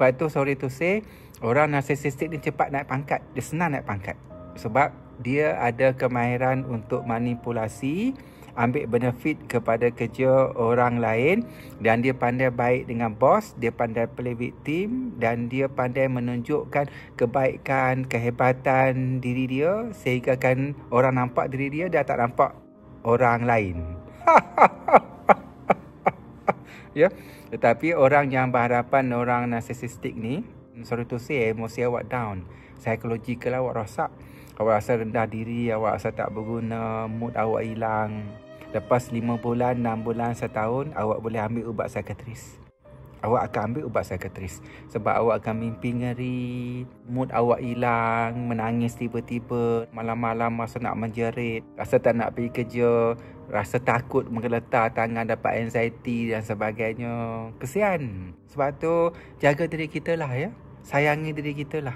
Sebab tu sorry to say, orang narcissistic ni cepat naik pangkat. Dia senang naik pangkat. Sebab dia ada kemahiran untuk manipulasi, ambil benefit kepada kerja orang lain, dan dia pandai baik dengan bos, dia pandai play victim, dan dia pandai menunjukkan kebaikan, kehebatan diri dia sehingga kan orang nampak diri dia, dia tak nampak orang lain. Ya, tetapi orang yang berhadapan orang narcissistic ni, sorry to say, emosi awak down, psychological awak rosak, awak rasa rendah diri, awak rasa tak berguna, mood awak hilang. Lepas 5 bulan, 6 bulan, setahun, awak boleh ambil ubat psikiatris. Awak akan ambil ubat psikiatris. Sebab awak akan mimpi ngeri, mood awak hilang, menangis tiba-tiba, malam-malam rasa nak menjerit, rasa tak nak pergi kerja, rasa takut menggeletar tangan, dapat anxiety dan sebagainya. Kesian. Sebab tu, jaga diri kita lah ya. Sayangi diri kita lah.